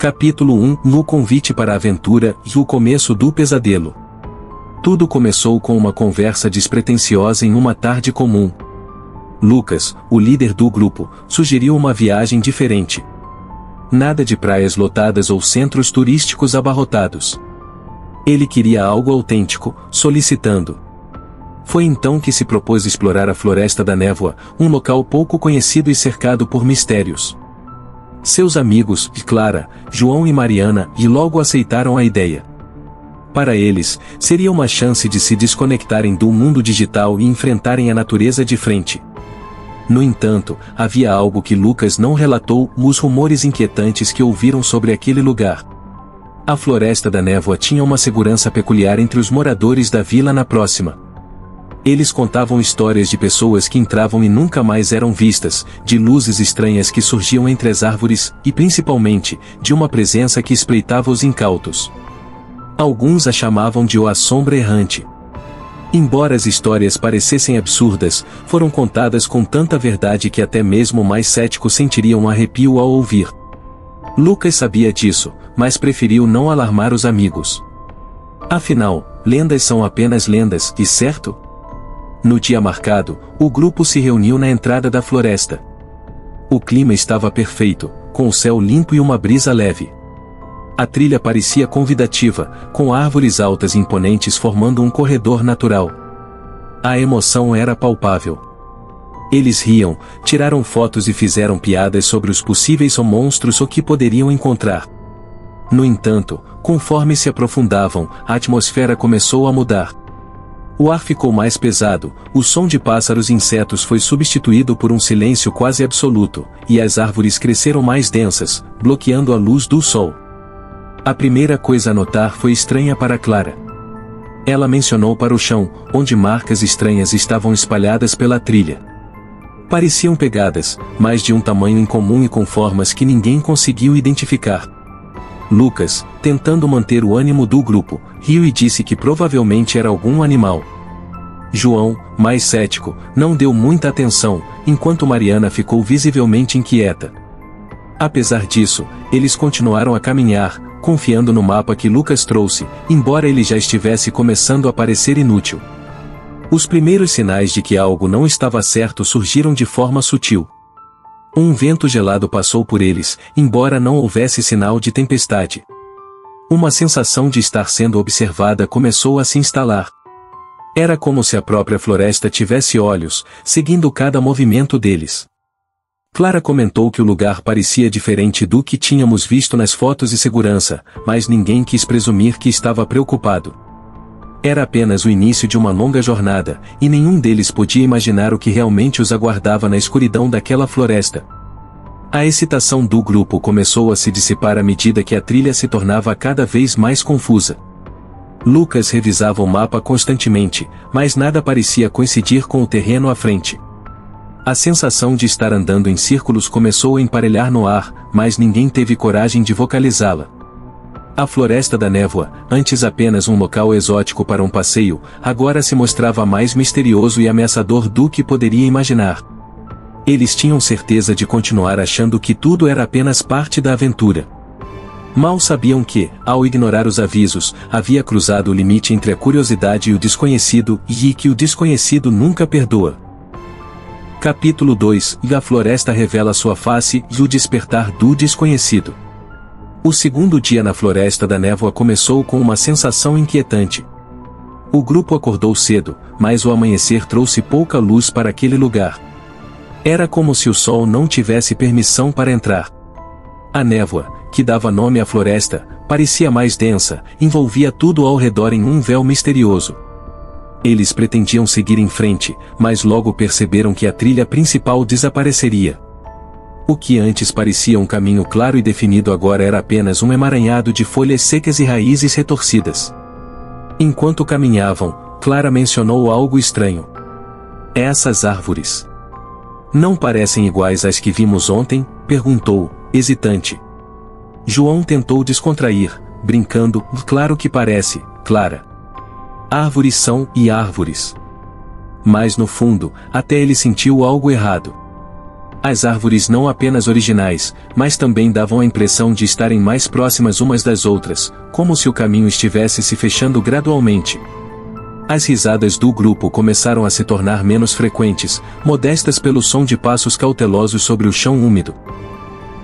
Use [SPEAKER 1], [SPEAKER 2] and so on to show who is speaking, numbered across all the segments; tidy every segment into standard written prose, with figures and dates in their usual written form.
[SPEAKER 1] Capítulo 1 No convite para a aventura e o começo do pesadelo. Tudo começou com uma conversa despretensiosa em uma tarde comum. Lucas, o líder do grupo, sugeriu uma viagem diferente. Nada de praias lotadas ou centros turísticos abarrotados. Ele queria algo autêntico, solicitando. Foi então que se propôs explorar a Floresta da Névoa, um local pouco conhecido e cercado por mistérios. Seus amigos, Clara, João e Mariana, logo aceitaram a ideia. Para eles, seria uma chance de se desconectarem do mundo digital e enfrentarem a natureza de frente. No entanto, havia algo que Lucas não relatou: os rumores inquietantes que ouviram sobre aquele lugar. A Floresta da Névoa tinha uma segurança peculiar entre os moradores da vila na próxima. Eles contavam histórias de pessoas que entravam e nunca mais eram vistas, de luzes estranhas que surgiam entre as árvores, e principalmente, de uma presença que espreitava os incautos. Alguns a chamavam de a Sombra Errante. Embora as histórias parecessem absurdas, foram contadas com tanta verdade que até mesmo o mais cético sentiria um arrepio ao ouvir. Lucas sabia disso, mas preferiu não alarmar os amigos. Afinal, lendas são apenas lendas, e certo? No dia marcado, o grupo se reuniu na entrada da floresta. O clima estava perfeito, com o céu limpo e uma brisa leve. A trilha parecia convidativa, com árvores altas e imponentes formando um corredor natural. A emoção era palpável. Eles riam, tiraram fotos e fizeram piadas sobre os possíveis monstros ou que poderiam encontrar. No entanto, conforme se aprofundavam, a atmosfera começou a mudar. O ar ficou mais pesado, o som de pássaros e insetos foi substituído por um silêncio quase absoluto, e as árvores cresceram mais densas, bloqueando a luz do sol. A primeira coisa a notar foi estranha para Clara. Ela mencionou para o chão, onde marcas estranhas estavam espalhadas pela trilha. Pareciam pegadas, mas de um tamanho incomum e com formas que ninguém conseguiu identificar. Lucas, tentando manter o ânimo do grupo, riu e disse que provavelmente era algum animal. João, mais cético, não deu muita atenção, enquanto Mariana ficou visivelmente inquieta. Apesar disso, eles continuaram a caminhar, confiando no mapa que Lucas trouxe, embora ele já estivesse começando a parecer inútil. Os primeiros sinais de que algo não estava certo surgiram de forma sutil. Um vento gelado passou por eles, embora não houvesse sinal de tempestade. Uma sensação de estar sendo observada começou a se instalar. Era como se a própria floresta tivesse olhos, seguindo cada movimento deles. Clara comentou que o lugar parecia diferente do que tínhamos visto nas fotos de segurança, mas ninguém quis presumir que estava preocupado. Era apenas o início de uma longa jornada, e nenhum deles podia imaginar o que realmente os aguardava na escuridão daquela floresta. A excitação do grupo começou a se dissipar à medida que a trilha se tornava cada vez mais confusa. Lucas revisava o mapa constantemente, mas nada parecia coincidir com o terreno à frente. A sensação de estar andando em círculos começou a emparelhar no ar, mas ninguém teve coragem de vocalizá-la. A Floresta da Névoa, antes apenas um local exótico para um passeio, agora se mostrava mais misterioso e ameaçador do que poderia imaginar. Eles tinham certeza de continuar achando que tudo era apenas parte da aventura. Mal sabiam que, ao ignorar os avisos, havia cruzado o limite entre a curiosidade e o desconhecido, e que o desconhecido nunca perdoa. Capítulo 2 A Floresta revela sua face e o despertar do desconhecido. O segundo dia na Floresta da Névoa começou com uma sensação inquietante. O grupo acordou cedo, mas o amanhecer trouxe pouca luz para aquele lugar. Era como se o sol não tivesse permissão para entrar. A névoa, que dava nome à floresta, parecia mais densa, envolvia tudo ao redor em um véu misterioso. Eles pretendiam seguir em frente, mas logo perceberam que a trilha principal desapareceria. O que antes parecia um caminho claro e definido agora era apenas um emaranhado de folhas secas e raízes retorcidas. Enquanto caminhavam, Clara mencionou algo estranho. Essas árvores não parecem iguais às que vimos ontem? Perguntou, hesitante. João tentou descontrair, brincando, claro que parece, Clara. Árvores são árvores. Mas no fundo, até ele sentiu algo errado. As árvores não apenas originais, mas também davam a impressão de estarem mais próximas umas das outras, como se o caminho estivesse se fechando gradualmente. As risadas do grupo começaram a se tornar menos frequentes, modestas pelo som de passos cautelosos sobre o chão úmido.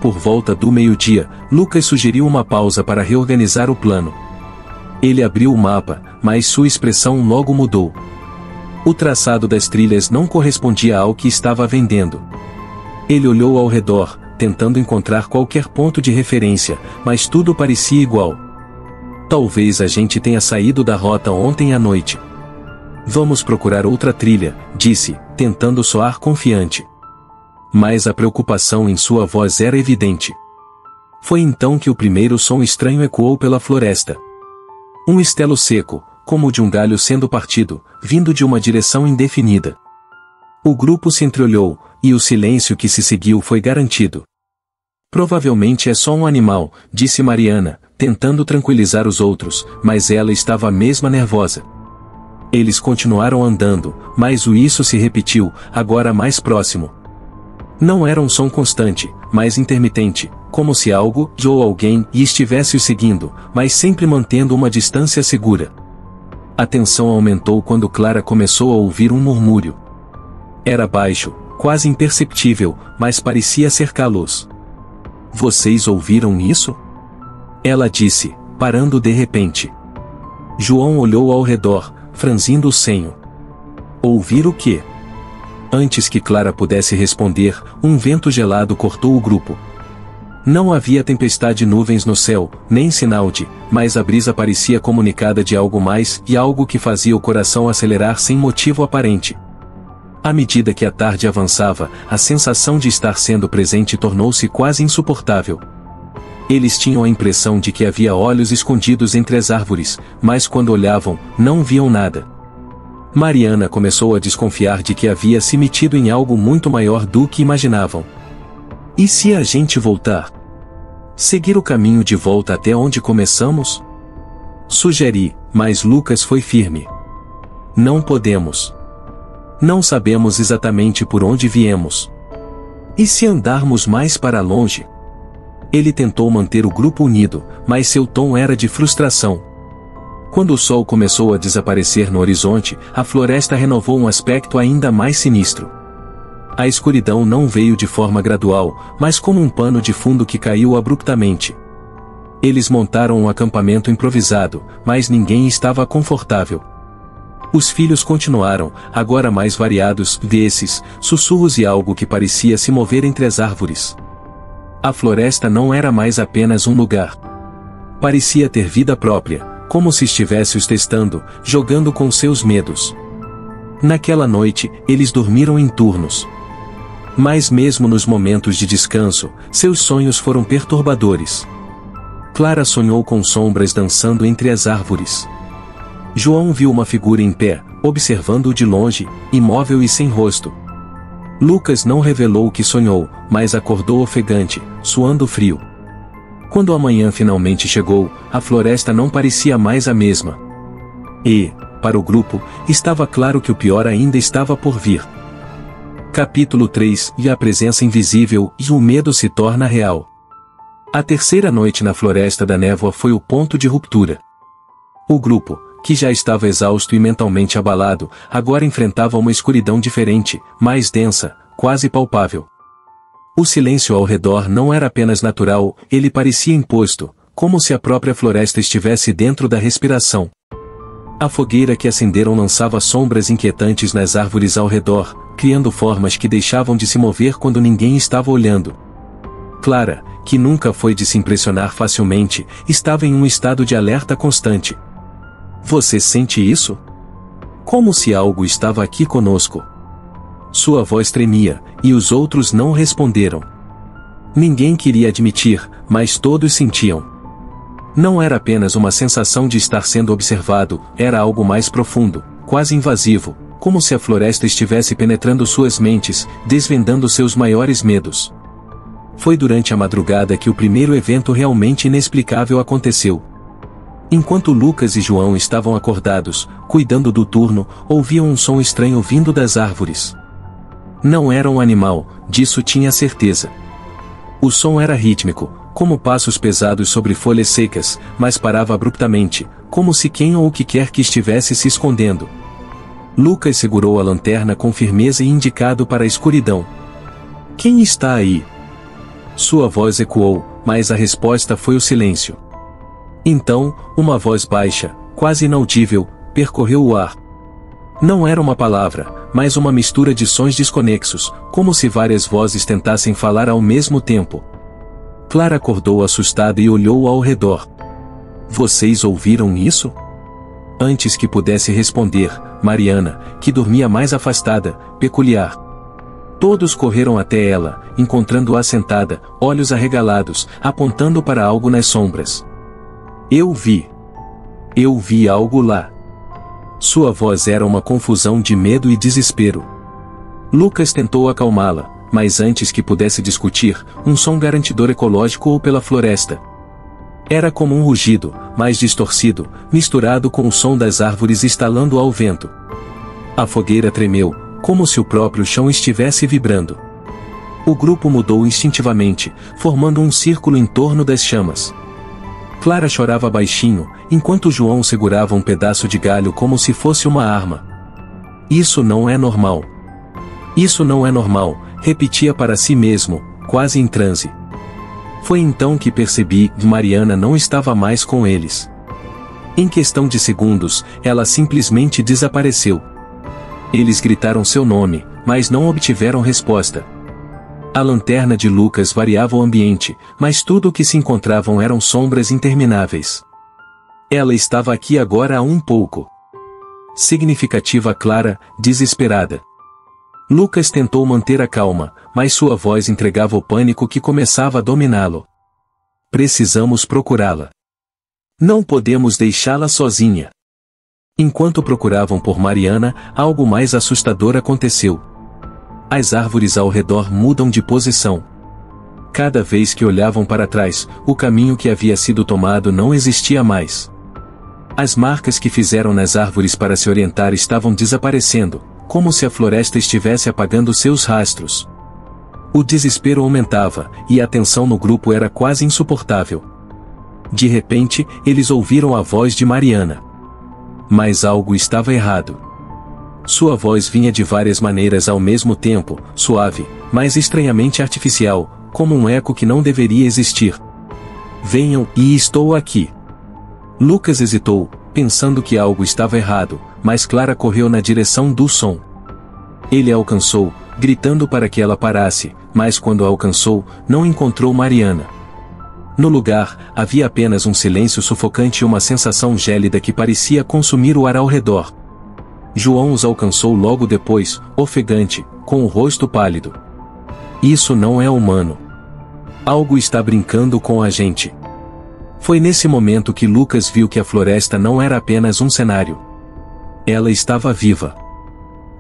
[SPEAKER 1] Por volta do meio-dia, Lucas sugeriu uma pausa para reorganizar o plano. Ele abriu o mapa, mas sua expressão logo mudou. O traçado das trilhas não correspondia ao que estava vendendo. Ele olhou ao redor, tentando encontrar qualquer ponto de referência, mas tudo parecia igual. Talvez a gente tenha saído da rota ontem à noite. Vamos procurar outra trilha, disse, tentando soar confiante. Mas a preocupação em sua voz era evidente. Foi então que o primeiro som estranho ecoou pela floresta. Um estelo seco, como o de um galho sendo partido, vindo de uma direção indefinida. O grupo se entreolhou, e o silêncio que se seguiu foi garantido. Provavelmente é só um animal, disse Mariana, tentando tranquilizar os outros, mas ela estava mesmo nervosa. Eles continuaram andando, mas o isso se repetiu, agora mais próximo. Não era um som constante, mas intermitente, como se algo, ou alguém, estivesse os seguindo, mas sempre mantendo uma distância segura. A tensão aumentou quando Clara começou a ouvir um murmúrio. Era baixo, quase imperceptível, mas parecia cercá-los. Vocês ouviram isso? Ela disse, parando de repente. João olhou ao redor, franzindo o senho. Ouvir o quê? Antes que Clara pudesse responder, um vento gelado cortou o grupo. Não havia tempestade de nuvens no céu, nem sinal de, mas a brisa parecia comunicada de algo mais e algo que fazia o coração acelerar sem motivo aparente. À medida que a tarde avançava, a sensação de estar sendo presente tornou-se quase insuportável. Eles tinham a impressão de que havia olhos escondidos entre as árvores, mas quando olhavam, não viam nada. Mariana começou a desconfiar de que havia se metido em algo muito maior do que imaginavam. E se a gente voltar? Seguir o caminho de volta até onde começamos? Sugeri, mas Lucas foi firme. Não podemos. Não sabemos exatamente por onde viemos. E se andarmos mais para longe? Ele tentou manter o grupo unido, mas seu tom era de frustração. Quando o sol começou a desaparecer no horizonte, a floresta renovou um aspecto ainda mais sinistro. A escuridão não veio de forma gradual, mas como um pano de fundo que caiu abruptamente. Eles montaram um acampamento improvisado, mas ninguém estava confortável. Os filhos continuaram, agora mais variados, desses, sussurros e algo que parecia se mover entre as árvores. A floresta não era mais apenas um lugar. Parecia ter vida própria, como se estivesse os testando, jogando com seus medos. Naquela noite, eles dormiram em turnos. Mas mesmo nos momentos de descanso, seus sonhos foram perturbadores. Clara sonhou com sombras dançando entre as árvores. João viu uma figura em pé, observando-o de longe, imóvel e sem rosto. Lucas não revelou o que sonhou, mas acordou ofegante, suando frio. Quando a manhã finalmente chegou, a floresta não parecia mais a mesma. E, para o grupo, estava claro que o pior ainda estava por vir. Capítulo 3 E a presença invisível e o medo se torna real. A terceira noite na Floresta da Névoa foi o ponto de ruptura. O grupo, que já estava exausto e mentalmente abalado, agora enfrentava uma escuridão diferente, mais densa, quase palpável. O silêncio ao redor não era apenas natural, ele parecia imposto, como se a própria floresta estivesse dentro da respiração. A fogueira que acenderam lançava sombras inquietantes nas árvores ao redor, criando formas que deixavam de se mover quando ninguém estava olhando. Clara, que nunca foi de se impressionar facilmente, estava em um estado de alerta constante. Você sente isso? Como se algo estava aqui conosco. Sua voz tremia, e os outros não responderam. Ninguém queria admitir, mas todos sentiam. Não era apenas uma sensação de estar sendo observado, era algo mais profundo, quase invasivo, como se a floresta estivesse penetrando suas mentes, desvendando seus maiores medos. Foi durante a madrugada que o primeiro evento realmente inexplicável aconteceu. Enquanto Lucas e João estavam acordados, cuidando do turno, ouviam um som estranho vindo das árvores. Não era um animal, disso tinha certeza. O som era rítmico, como passos pesados sobre folhas secas, mas parava abruptamente, como se quem ou o que quer que estivesse se escondendo. Lucas segurou a lanterna com firmeza e indicado para a escuridão. Quem está aí? Sua voz ecoou, mas a resposta foi o silêncio. Então, uma voz baixa, quase inaudível, percorreu o ar. Não era uma palavra, mas uma mistura de sons desconexos, como se várias vozes tentassem falar ao mesmo tempo. Clara acordou assustada e olhou ao redor. Vocês ouviram isso? Antes que pudesse responder, Mariana, que dormia mais afastada, peculiar. Todos correram até ela, encontrando-a sentada, olhos arregalados, apontando para algo nas sombras. Eu vi algo lá. Sua voz era uma confusão de medo e desespero. Lucas tentou acalmá-la, mas antes que pudesse discutir, um som garantidor ecológico pela floresta. Era como um rugido, mais distorcido, misturado com o som das árvores estalando ao vento. A fogueira tremeu, como se o próprio chão estivesse vibrando. O grupo mudou instintivamente, formando um círculo em torno das chamas. Clara chorava baixinho, enquanto João segurava um pedaço de galho como se fosse uma arma. Isso não é normal. Isso não é normal, repetia para si mesmo, quase em transe. Foi então que percebi que Mariana não estava mais com eles. Em questão de segundos, ela simplesmente desapareceu. Eles gritaram seu nome, mas não obtiveram resposta. A lanterna de Lucas variava o ambiente, mas tudo o que se encontravam eram sombras intermináveis. Ela estava aqui agora há um pouco. Significativa Clara, desesperada. Lucas tentou manter a calma, mas sua voz entregava o pânico que começava a dominá-lo. Precisamos procurá-la. Não podemos deixá-la sozinha. Enquanto procuravam por Mariana, algo mais assustador aconteceu. As árvores ao redor mudam de posição. Cada vez que olhavam para trás, o caminho que havia sido tomado não existia mais. As marcas que fizeram nas árvores para se orientar estavam desaparecendo, como se a floresta estivesse apagando seus rastros. O desespero aumentava, e a tensão no grupo era quase insuportável. De repente, eles ouviram a voz de Mariana. Mas algo estava errado. Sua voz vinha de várias maneiras ao mesmo tempo, suave, mas estranhamente artificial, como um eco que não deveria existir. Venham, e estou aqui. Lucas hesitou, pensando que algo estava errado, mas Clara correu na direção do som. Ele a alcançou, gritando para que ela parasse, mas quando a alcançou, não encontrou Mariana. No lugar, havia apenas um silêncio sufocante e uma sensação gélida que parecia consumir o ar ao redor. João os alcançou logo depois, ofegante, com o rosto pálido. Isso não é humano. Algo está brincando com a gente. Foi nesse momento que Lucas viu que a floresta não era apenas um cenário. Ela estava viva.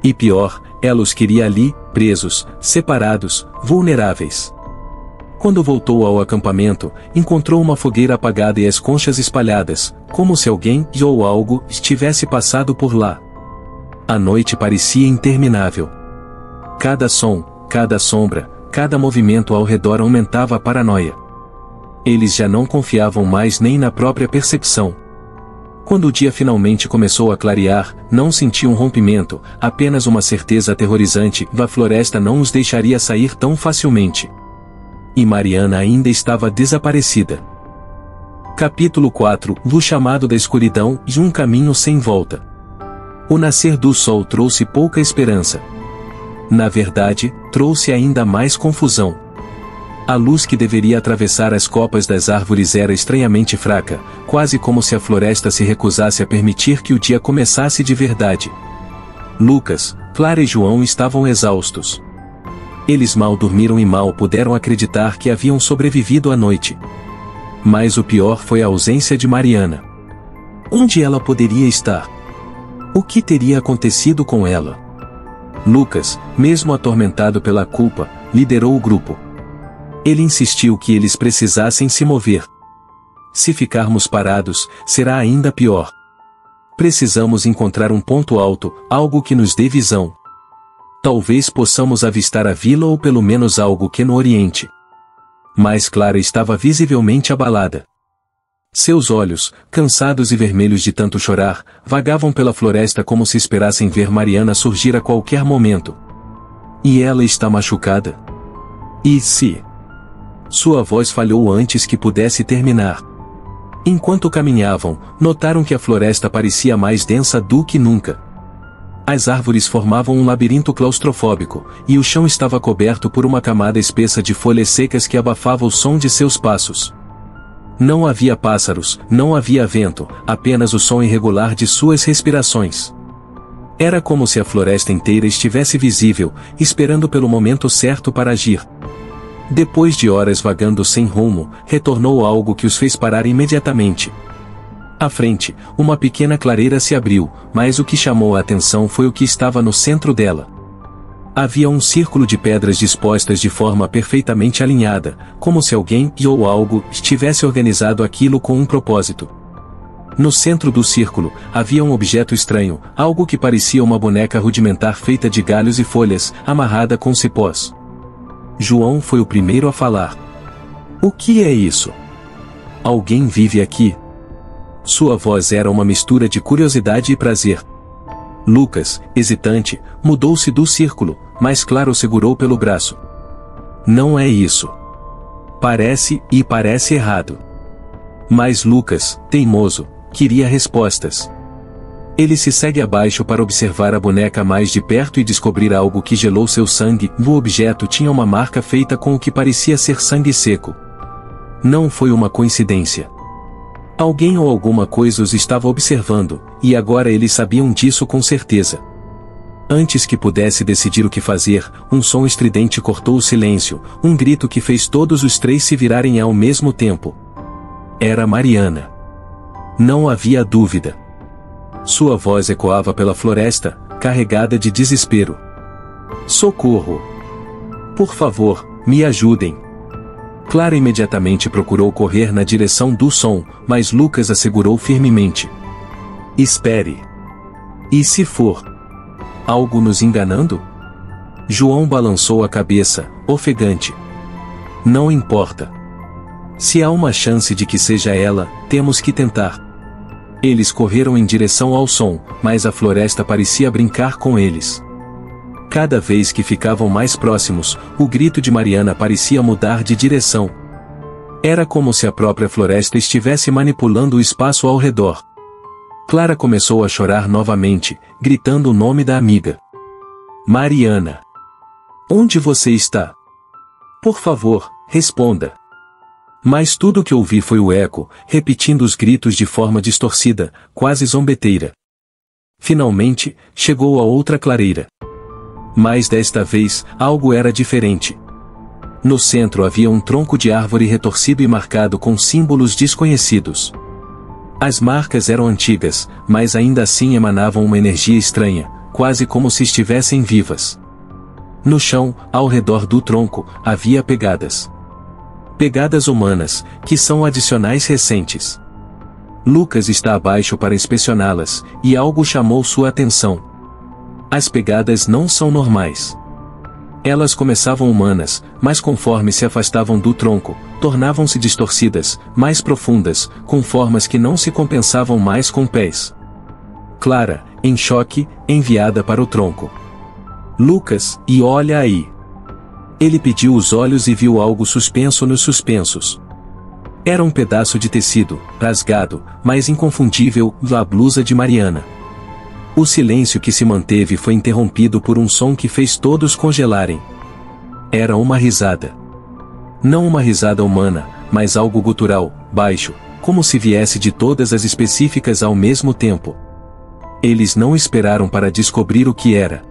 [SPEAKER 1] E pior, ela os queria ali, presos, separados, vulneráveis. Quando voltou ao acampamento, encontrou uma fogueira apagada e as conchas espalhadas, como se alguém ou algo estivesse passado por lá. A noite parecia interminável. Cada som, cada sombra, cada movimento ao redor aumentava a paranoia. Eles já não confiavam mais nem na própria percepção. Quando o dia finalmente começou a clarear, não sentiam um rompimento, apenas uma certeza aterrorizante: a floresta não os deixaria sair tão facilmente. E Mariana ainda estava desaparecida. Capítulo 4: O chamado da escuridão e um caminho sem volta. O nascer do sol trouxe pouca esperança. Na verdade, trouxe ainda mais confusão. A luz que deveria atravessar as copas das árvores era estranhamente fraca, quase como se a floresta se recusasse a permitir que o dia começasse de verdade. Lucas, Clara e João estavam exaustos. Eles mal dormiram e mal puderam acreditar que haviam sobrevivido à noite. Mas o pior foi a ausência de Mariana. Onde ela poderia estar? O que teria acontecido com ela? Lucas, mesmo atormentado pela culpa, liderou o grupo. Ele insistiu que eles precisassem se mover. Se ficarmos parados, será ainda pior. Precisamos encontrar um ponto alto, algo que nos dê visão. Talvez possamos avistar a vila ou pelo menos algo que no oriente. Mas Clara estava visivelmente abalada. Seus olhos, cansados e vermelhos de tanto chorar, vagavam pela floresta como se esperassem ver Mariana surgir a qualquer momento. E ela está machucada? E se? Sua voz falhou antes que pudesse terminar. Enquanto caminhavam, notaram que a floresta parecia mais densa do que nunca. As árvores formavam um labirinto claustrofóbico, e o chão estava coberto por uma camada espessa de folhas secas que abafava o som de seus passos. Não havia pássaros, não havia vento, apenas o som irregular de suas respirações. Era como se a floresta inteira estivesse visível, esperando pelo momento certo para agir. Depois de horas vagando sem rumo, retornou algo que os fez parar imediatamente. À frente, uma pequena clareira se abriu, mas o que chamou a atenção foi o que estava no centro dela. Havia um círculo de pedras dispostas de forma perfeitamente alinhada, como se alguém ou algo tivesse organizado aquilo com um propósito. No centro do círculo, havia um objeto estranho, algo que parecia uma boneca rudimentar feita de galhos e folhas, amarrada com cipós. João foi o primeiro a falar. O que é isso? Alguém vive aqui? Sua voz era uma mistura de curiosidade e prazer. Lucas, hesitante, mudou-se do círculo, mas Clara o segurou pelo braço. Não é isso. Parece errado. Mas Lucas, teimoso, queria respostas. Ele se segue abaixo para observar a boneca mais de perto e descobrir algo que gelou seu sangue. O objeto tinha uma marca feita com o que parecia ser sangue seco. Não foi uma coincidência. Alguém ou alguma coisa os estava observando, e agora eles sabiam disso com certeza. Antes que pudesse decidir o que fazer, um som estridente cortou o silêncio, um grito que fez todos os três se virarem ao mesmo tempo. Era Mariana. Não havia dúvida. Sua voz ecoava pela floresta, carregada de desespero. Socorro! Por favor, me ajudem! Clara imediatamente procurou correr na direção do som, mas Lucas a segurou firmemente. Espere! E se for algo nos enganando? João balançou a cabeça, ofegante. Não importa. Se há uma chance de que seja ela, temos que tentar. Eles correram em direção ao som, mas a floresta parecia brincar com eles. Cada vez que ficavam mais próximos, o grito de Mariana parecia mudar de direção. Era como se a própria floresta estivesse manipulando o espaço ao redor. Clara começou a chorar novamente, gritando o nome da amiga. Mariana! Onde você está? Por favor, responda. Mas tudo o que ouvi foi o eco, repetindo os gritos de forma distorcida, quase zombeteira. Finalmente, chegou a outra clareira. Mas desta vez, algo era diferente. No centro havia um tronco de árvore retorcido e marcado com símbolos desconhecidos. As marcas eram antigas, mas ainda assim emanavam uma energia estranha, quase como se estivessem vivas. No chão, ao redor do tronco, havia pegadas. Pegadas humanas, que são adicionais recentes. Lucas está abaixo para inspecioná-las, e algo chamou sua atenção. As pegadas não são normais. Elas começavam humanas, mas conforme se afastavam do tronco, tornavam-se distorcidas, mais profundas, com formas que não se compensavam mais com pés. Clara, em choque, enviada para o tronco. Lucas, e olha aí. Ele pediu os olhos e viu algo suspenso nos suspensos. Era um pedaço de tecido, rasgado, mas inconfundível, da blusa de Mariana. O silêncio que se manteve foi interrompido por um som que fez todos congelarem. Era uma risada. Não uma risada humana, mas algo gutural, baixo, como se viesse de todas as específicas ao mesmo tempo. Eles não esperaram para descobrir o que era.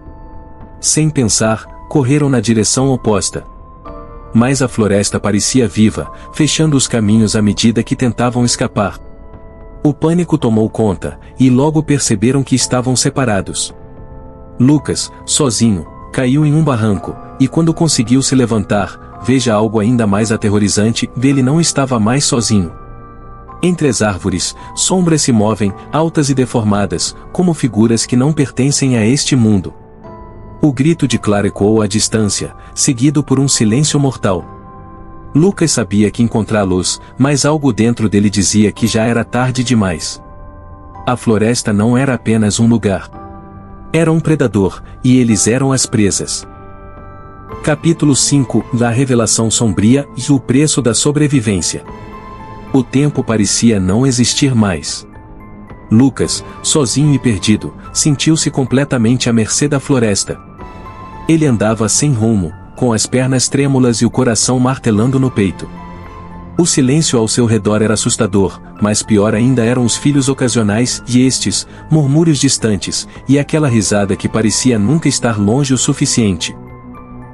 [SPEAKER 1] Sem pensar, correram na direção oposta. Mas a floresta parecia viva, fechando os caminhos à medida que tentavam escapar. O pânico tomou conta, e logo perceberam que estavam separados. Lucas, sozinho, caiu em um barranco, e quando conseguiu se levantar, veja algo ainda mais aterrorizante, ele não estava mais sozinho. Entre as árvores, sombras se movem, altas e deformadas, como figuras que não pertencem a este mundo. O grito de Clara ecoou à distância, seguido por um silêncio mortal. Lucas sabia que encontrá-los, mas algo dentro dele dizia que já era tarde demais. A floresta não era apenas um lugar. Era um predador, e eles eram as presas. Capítulo 5 da Revelação Sombria e o Preço da Sobrevivência. O tempo parecia não existir mais. Lucas, sozinho e perdido, sentiu-se completamente à mercê da floresta. Ele andava sem rumo, com as pernas trêmulas e o coração martelando no peito. O silêncio ao seu redor era assustador, mas pior ainda eram os filhos ocasionais e estes, murmúrios distantes, e aquela risada que parecia nunca estar longe o suficiente.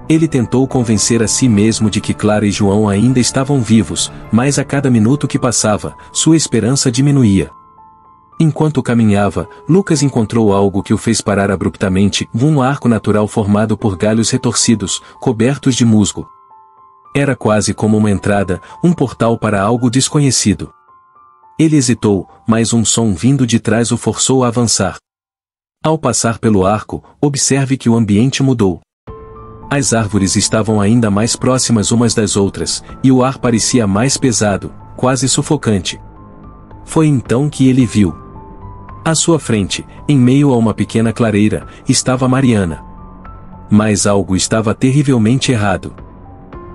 [SPEAKER 1] Ele tentou convencer a si mesmo de que Clara e João ainda estavam vivos, mas a cada minuto que passava, sua esperança diminuía. Enquanto caminhava, Lucas encontrou algo que o fez parar abruptamente, um arco natural formado por galhos retorcidos, cobertos de musgo. Era quase como uma entrada, um portal para algo desconhecido. Ele hesitou, mas um som vindo de trás o forçou a avançar. Ao passar pelo arco, observe que o ambiente mudou. As árvores estavam ainda mais próximas umas das outras, e o ar parecia mais pesado, quase sufocante. Foi então que ele viu. À sua frente, em meio a uma pequena clareira, estava Mariana. Mas algo estava terrivelmente errado.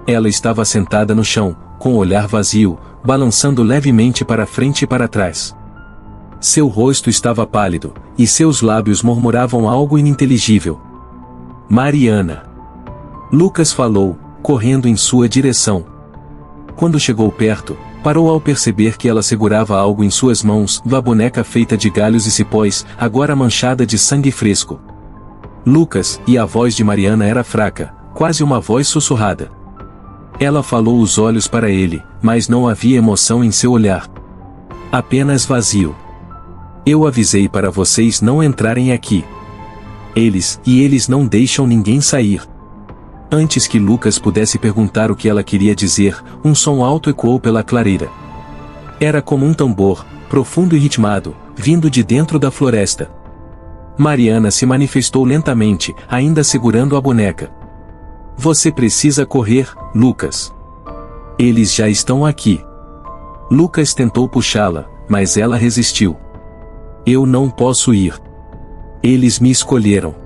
[SPEAKER 1] Ela estava sentada no chão, com o olhar vazio, balançando levemente para frente e para trás. Seu rosto estava pálido, e seus lábios murmuravam algo ininteligível. Mariana. Lucas falou, correndo em sua direção. Quando chegou perto, parou ao perceber que ela segurava algo em suas mãos, uma boneca feita de galhos e cipós, agora manchada de sangue fresco. Lucas, e a voz de Mariana era fraca, quase uma voz sussurrada. Ela falou os olhos para ele, mas não havia emoção em seu olhar. Apenas vazio. Eu avisei para vocês não entrarem aqui. Eles não deixam ninguém sair. Antes que Lucas pudesse perguntar o que ela queria dizer, um som alto ecoou pela clareira. Era como um tambor, profundo e ritmado, vindo de dentro da floresta. Mariana se manifestou lentamente, ainda segurando a boneca. Você precisa correr, Lucas. Eles já estão aqui. Lucas tentou puxá-la, mas ela resistiu. Eu não posso ir. Eles me escolheram.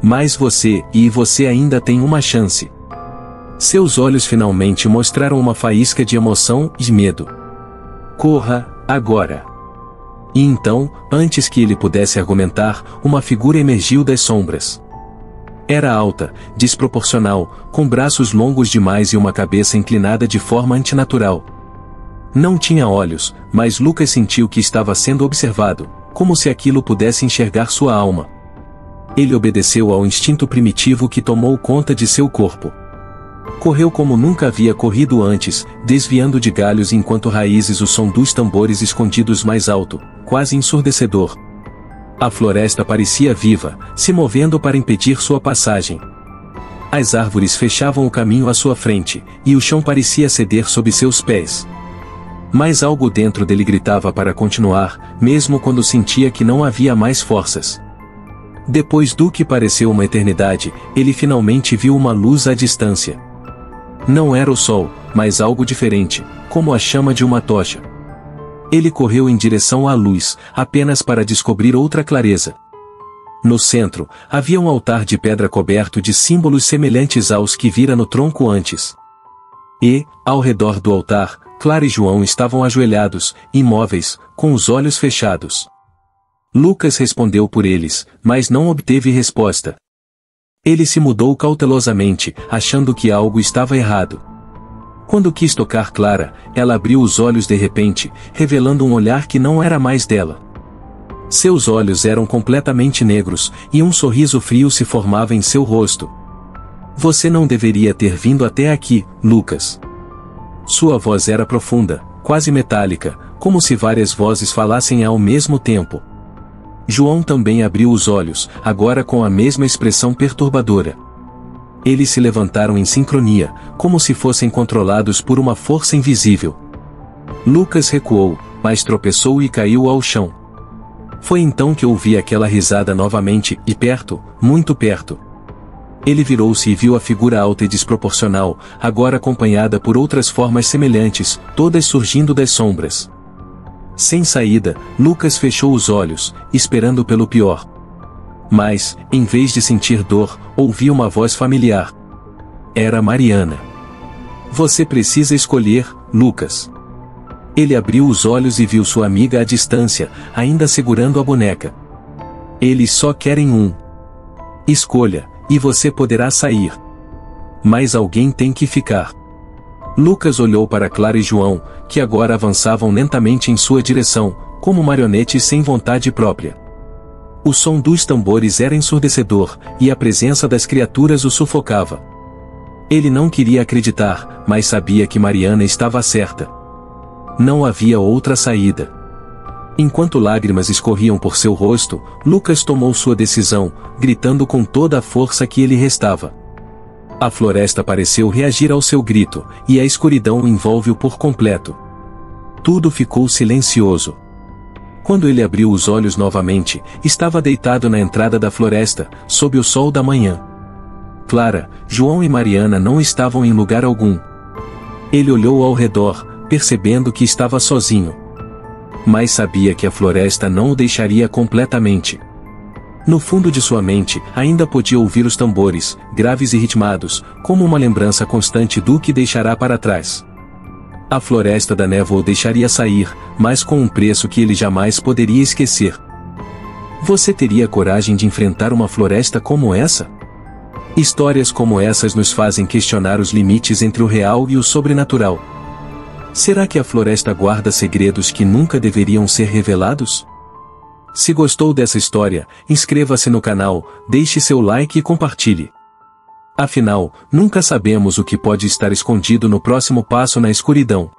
[SPEAKER 1] Mas você ainda tem uma chance. Seus olhos finalmente mostraram uma faísca de emoção e medo. Corra, agora. E então, antes que ele pudesse argumentar, uma figura emergiu das sombras. Era alta, desproporcional, com braços longos demais e uma cabeça inclinada de forma antinatural. Não tinha olhos, mas Lucas sentiu que estava sendo observado, como se aquilo pudesse enxergar sua alma. Ele obedeceu ao instinto primitivo que tomou conta de seu corpo. Correu como nunca havia corrido antes, desviando de galhos enquanto raízes o som dos tambores escondidos mais alto, quase ensurdecedor. A floresta parecia viva, se movendo para impedir sua passagem. As árvores fechavam o caminho à sua frente, e o chão parecia ceder sob seus pés. Mas algo dentro dele gritava para continuar, mesmo quando sentia que não havia mais forças. Depois do que pareceu uma eternidade, ele finalmente viu uma luz à distância. Não era o sol, mas algo diferente, como a chama de uma tocha. Ele correu em direção à luz, apenas para descobrir outra clareza. No centro, havia um altar de pedra coberto de símbolos semelhantes aos que vira no tronco antes. E, ao redor do altar, Clara e João estavam ajoelhados, imóveis, com os olhos fechados. Lucas respondeu por eles, mas não obteve resposta. Ele se mudou cautelosamente, achando que algo estava errado. Quando quis tocar Clara, ela abriu os olhos de repente, revelando um olhar que não era mais dela. Seus olhos eram completamente negros, e um sorriso frio se formava em seu rosto. Você não deveria ter vindo até aqui, Lucas. Sua voz era profunda, quase metálica, como se várias vozes falassem ao mesmo tempo. João também abriu os olhos, agora com a mesma expressão perturbadora. Eles se levantaram em sincronia, como se fossem controlados por uma força invisível. Lucas recuou, mas tropeçou e caiu ao chão. Foi então que ouvi aquela risada novamente, e perto, muito perto. Ele virou-se e viu a figura alta e desproporcional, agora acompanhada por outras formas semelhantes, todas surgindo das sombras. Sem saída, Lucas fechou os olhos, esperando pelo pior. Mas, em vez de sentir dor, ouviu uma voz familiar. Era Mariana. Você precisa escolher, Lucas. Ele abriu os olhos e viu sua amiga à distância, ainda segurando a boneca. Eles só querem um. Escolha, e você poderá sair. Mas alguém tem que ficar. Lucas olhou para Clara e João, que agora avançavam lentamente em sua direção, como marionetes sem vontade própria. O som dos tambores era ensurdecedor, e a presença das criaturas o sufocava. Ele não queria acreditar, mas sabia que Mariana estava certa. Não havia outra saída. Enquanto lágrimas escorriam por seu rosto, Lucas tomou sua decisão, gritando com toda a força que lhe restava. A floresta pareceu reagir ao seu grito, e a escuridão o envolve por completo. Tudo ficou silencioso. Quando ele abriu os olhos novamente, estava deitado na entrada da floresta, sob o sol da manhã. Clara, João e Mariana não estavam em lugar algum. Ele olhou ao redor, percebendo que estava sozinho. Mas sabia que a floresta não o deixaria completamente. No fundo de sua mente, ainda podia ouvir os tambores, graves e ritmados, como uma lembrança constante do que deixará para trás. A floresta da névoa o deixaria sair, mas com um preço que ele jamais poderia esquecer. Você teria coragem de enfrentar uma floresta como essa? Histórias como essas nos fazem questionar os limites entre o real e o sobrenatural. Será que a floresta guarda segredos que nunca deveriam ser revelados? Se gostou dessa história, inscreva-se no canal, deixe seu like e compartilhe. Afinal, nunca sabemos o que pode estar escondido no próximo passo na escuridão.